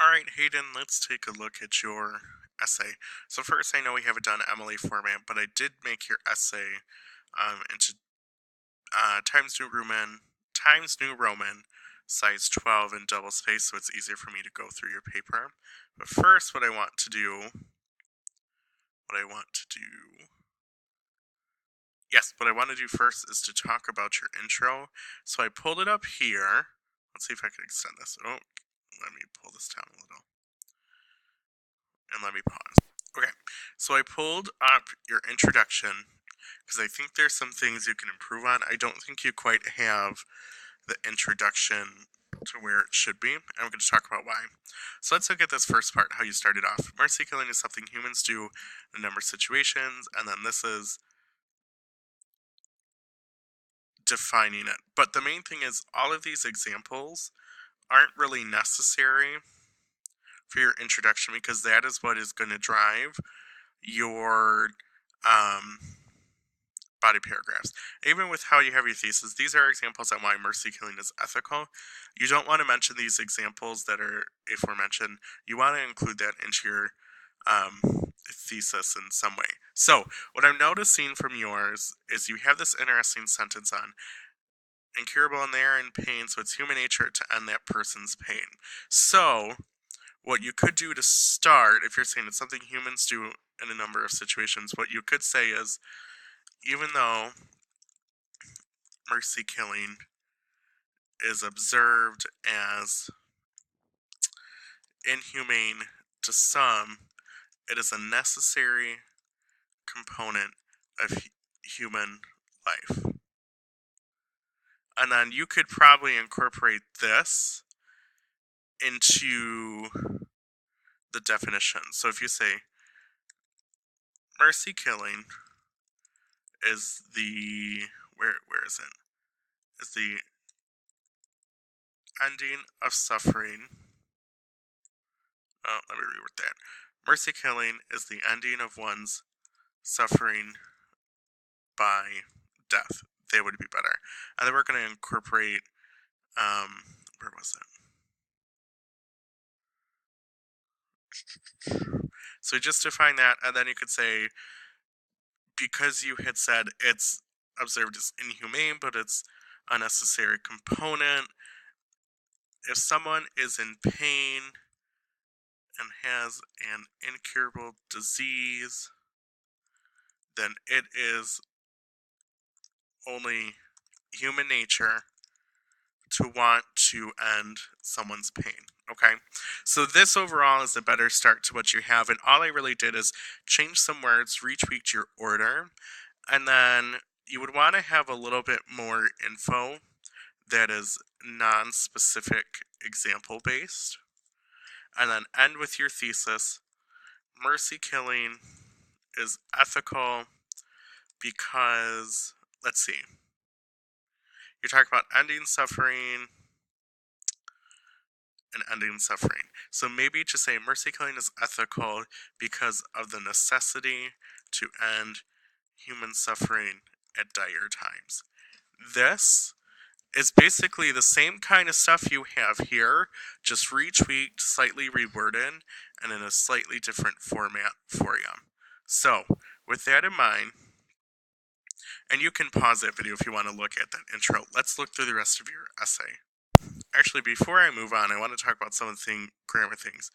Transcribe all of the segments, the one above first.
Alright, Hayden, let's take a look at your essay. So first, I know we haven't done MLA format, but I did make your essay into Times New Roman, size 12 in double space, so it's easier for me to go through your paper. But first, what I want to do first is to talk about your intro. So I pulled it up here. Let's see if I can extend this. Oh, let me pull this down a little. And let me pause. Okay, so I pulled up your introduction because I think there's some things you can improve on. I don't think you quite have the introduction to where it should be, and I'm going to talk about why. So let's look at this first part, how you started off. Mercy killing is something humans do in a number of situations, and then this is defining it. But the main thing is all of these examples aren't really necessary for your introduction because that is what is going to drive your body paragraphs. Even with how you have your thesis, these are examples on why mercy killing is ethical. You don't want to mention these examples that are aforementioned. You want to include that into your thesis in some way. So, what I'm noticing from yours is you have this interesting sentence on incurable and they are in pain, so it's human nature to end that person's pain. So, what you could do to start, if you're saying it's something humans do in a number of situations, what you could say is, even though mercy killing is observed as inhumane to some, it is a necessary component of human life. And then you could probably incorporate this into the definition. So if you say mercy killing is the where is it? Is the ending of suffering. Oh, let me reword that. Mercy killing is the ending of one's suffering by death. They would be better. And then we're going to incorporate, where was it? So just define that, and then you could say, because you had said it's observed as inhumane, but it's a necessary component, if someone is in pain and has an incurable disease, then it is only human nature to want to end someone's pain. Okay, so this overall is a better start to what you have, and all I really did is change some words, retweaked your order, and then you would want to have a little bit more info that is non-specific example based, and then end with your thesis. Mercy killing is ethical because, let's see, you're talking about ending suffering and ending suffering. So maybe just say mercy killing is ethical because of the necessity to end human suffering at dire times. This is basically the same kind of stuff you have here, just retweaked, slightly reworded, and in a slightly different format for you. So, with that in mind, and you can pause that video if you want to look at that intro, let's look through the rest of your essay. Actually, before I move on, I want to talk about some of the grammar things.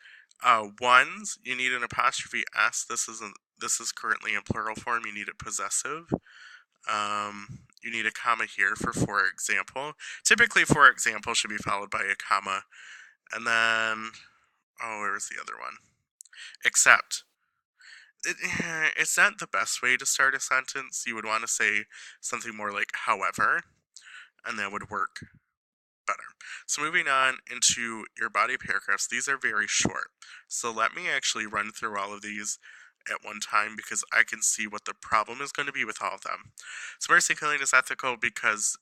Ones, you need an apostrophe S. This is currently in plural form. You need a possessive. You need a comma here for example. Typically, for example should be followed by a comma. And then, where's the other one? Except. It's not the best way to start a sentence. You would want to say something more like however, and that would work better. So moving on into your body paragraphs, these are very short. So let me actually run through all of these at one time because I can see what the problem is going to be with all of them. So mercy killing is ethical because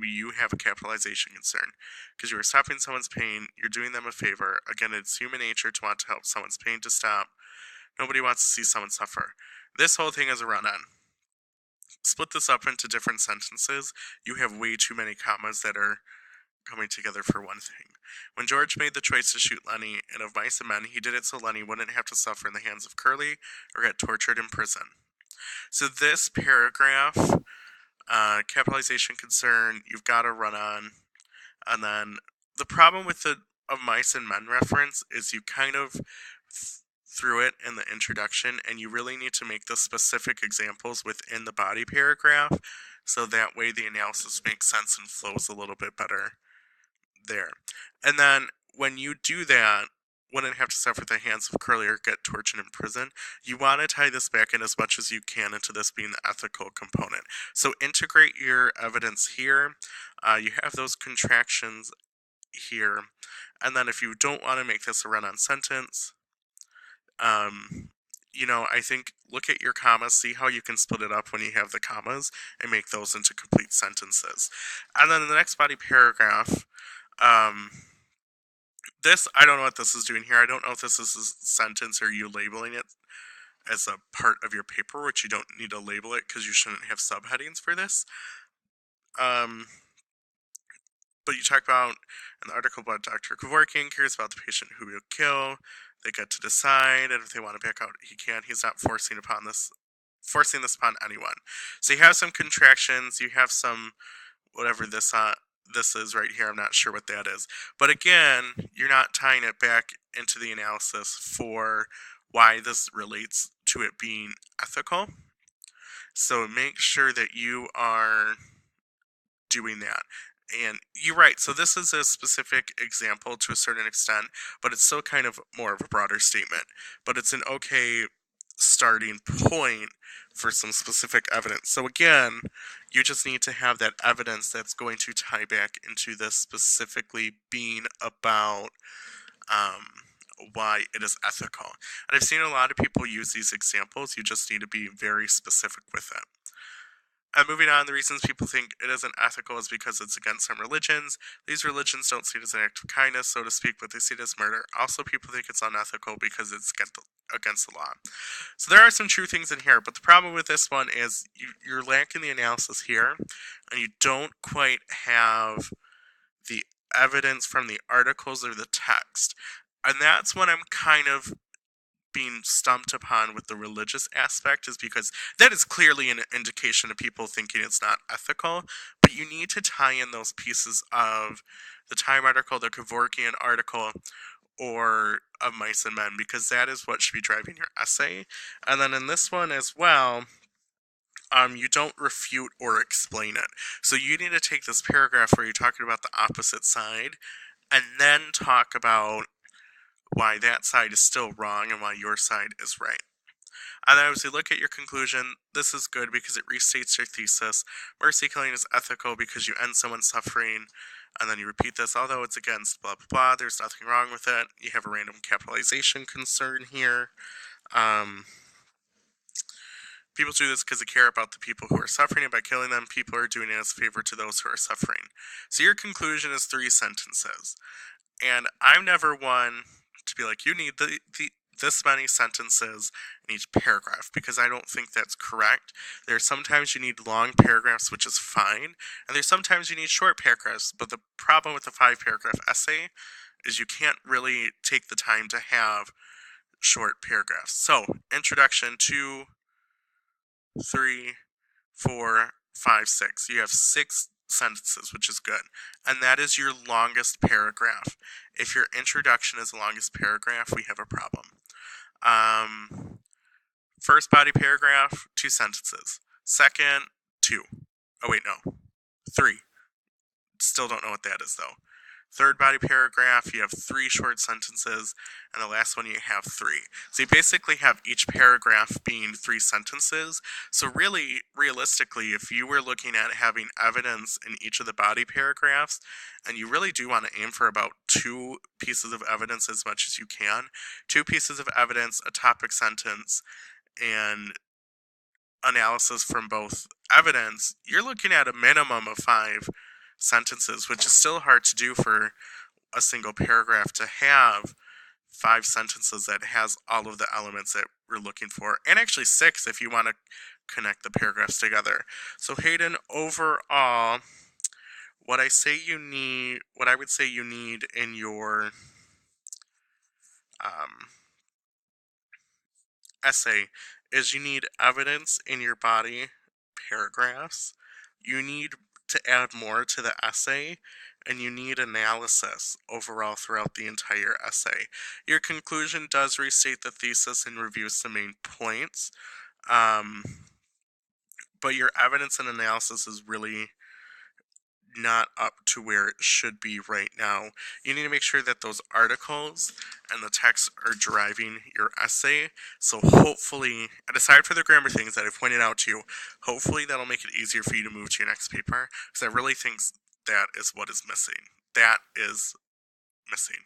you have a capitalization concern because you are stopping someone's pain, you're doing them a favor. Again, it's human nature to want to help someone's pain to stop. Nobody wants to see someone suffer. This whole thing is a run-on. Split this up into different sentences. You have way too many commas that are coming together for one thing. When George made the choice to shoot Lenny and of mice and men, he did it so Lenny wouldn't have to suffer in the hands of Curly or get tortured in prison. So this paragraph, capitalization concern, you've got to run on. And then the problem with the of mice and men reference is you kind of through it in the introduction, and you really need to make the specific examples within the body paragraph, so that way the analysis makes sense and flows a little bit better there. And then when you do that, wouldn't have to suffer at the hands of Curly or get tortured in prison, you want to tie this back in as much as you can into this being the ethical component. So integrate your evidence here. You have those contractions here. And then if you don't want to make this a run-on sentence, I think look at your commas, see how you can split it up when you have the commas, and make those into complete sentences. And then in the next body paragraph, this, I don't know what this is doing here. I don't know if this is a sentence or you labeling it as a part of your paper, which you don't need to label it because you shouldn't have subheadings for this. But you talk about in the article about Dr. Kevorkian cares about the patient who will kill. They get to decide, and if they want to back out, he can. He's not forcing this upon anyone. So you have some contractions. You have some whatever this is right here. I'm not sure what that is. But again, you're not tying it back into the analysis for why this relates to it being ethical. So make sure that you are doing that. And you're right, so this is a specific example to a certain extent, but it's still kind of more of a broader statement. But it's an okay starting point for some specific evidence. So again, you just need to have that evidence that's going to tie back into this specifically being about why it is ethical. And I've seen a lot of people use these examples. You just need to be very specific with it. And moving on, the reasons people think it isn't ethical is because it's against some religions. These religions don't see it as an act of kindness, so to speak, but they see it as murder. Also, people think it's unethical because it's against the law. So there are some true things in here, but the problem with this one is you're lacking the analysis here, and you don't quite have the evidence from the articles or the text. And that's when I'm kind of being stumped upon with the religious aspect, is because that is clearly an indication of people thinking it's not ethical, but you need to tie in those pieces of the Time article, the Kevorkian article, or of Mice and Men, because that is what should be driving your essay. And then in this one as well, you don't refute or explain it. So you need to take this paragraph where you're talking about the opposite side, and then talk about why that side is still wrong and why your side is right. And then as we look at your conclusion, this is good because it restates your thesis. Mercy killing is ethical because you end someone's suffering, and then you repeat this, although it's against blah blah blah, there's nothing wrong with it. You have a random capitalization concern here. People do this because they care about the people who are suffering, and by killing them, people are doing it as a favor to those who are suffering. So your conclusion is 3 sentences. And I'm never one to be like, you need this many sentences in each paragraph, because I don't think that's correct. There's sometimes you need long paragraphs, which is fine, and there's sometimes you need short paragraphs, but the problem with the 5-paragraph essay is you can't really take the time to have short paragraphs. So, introduction, 2, 3, 4, 5, 6. You have 6 sentences, which is good. And that is your longest paragraph. If your introduction is the longest paragraph, we have a problem. First body paragraph, 2 sentences. Second, 2. Oh wait, no. 3. Still don't know what that is though. Third body paragraph, you have 3 short sentences, and the last one you have 3. So you basically have each paragraph being 3 sentences. So really, realistically, if you were looking at having evidence in each of the body paragraphs, and you really do want to aim for about 2 pieces of evidence as much as you can, 2 pieces of evidence, a topic sentence, and analysis from both evidence, you're looking at a minimum of 5 sentences, which is still hard to do for a single paragraph, to have 5 sentences that has all of the elements that we're looking for, and actually 6 if you want to connect the paragraphs together. So Hayden, overall, what I would say you need in your um, essay is you need evidence in your body paragraphs. You need to add more to the essay, and you need analysis overall throughout the entire essay. Your conclusion does restate the thesis and review some main points, um, but your evidence and analysis is really not up to where it should be right now. You need to make sure that those articles and the text are driving your essay. So hopefully, and aside for the grammar things that I've pointed out to you, hopefully that'll make it easier for you to move to your next paper, because I really think that is what is missing. That is missing.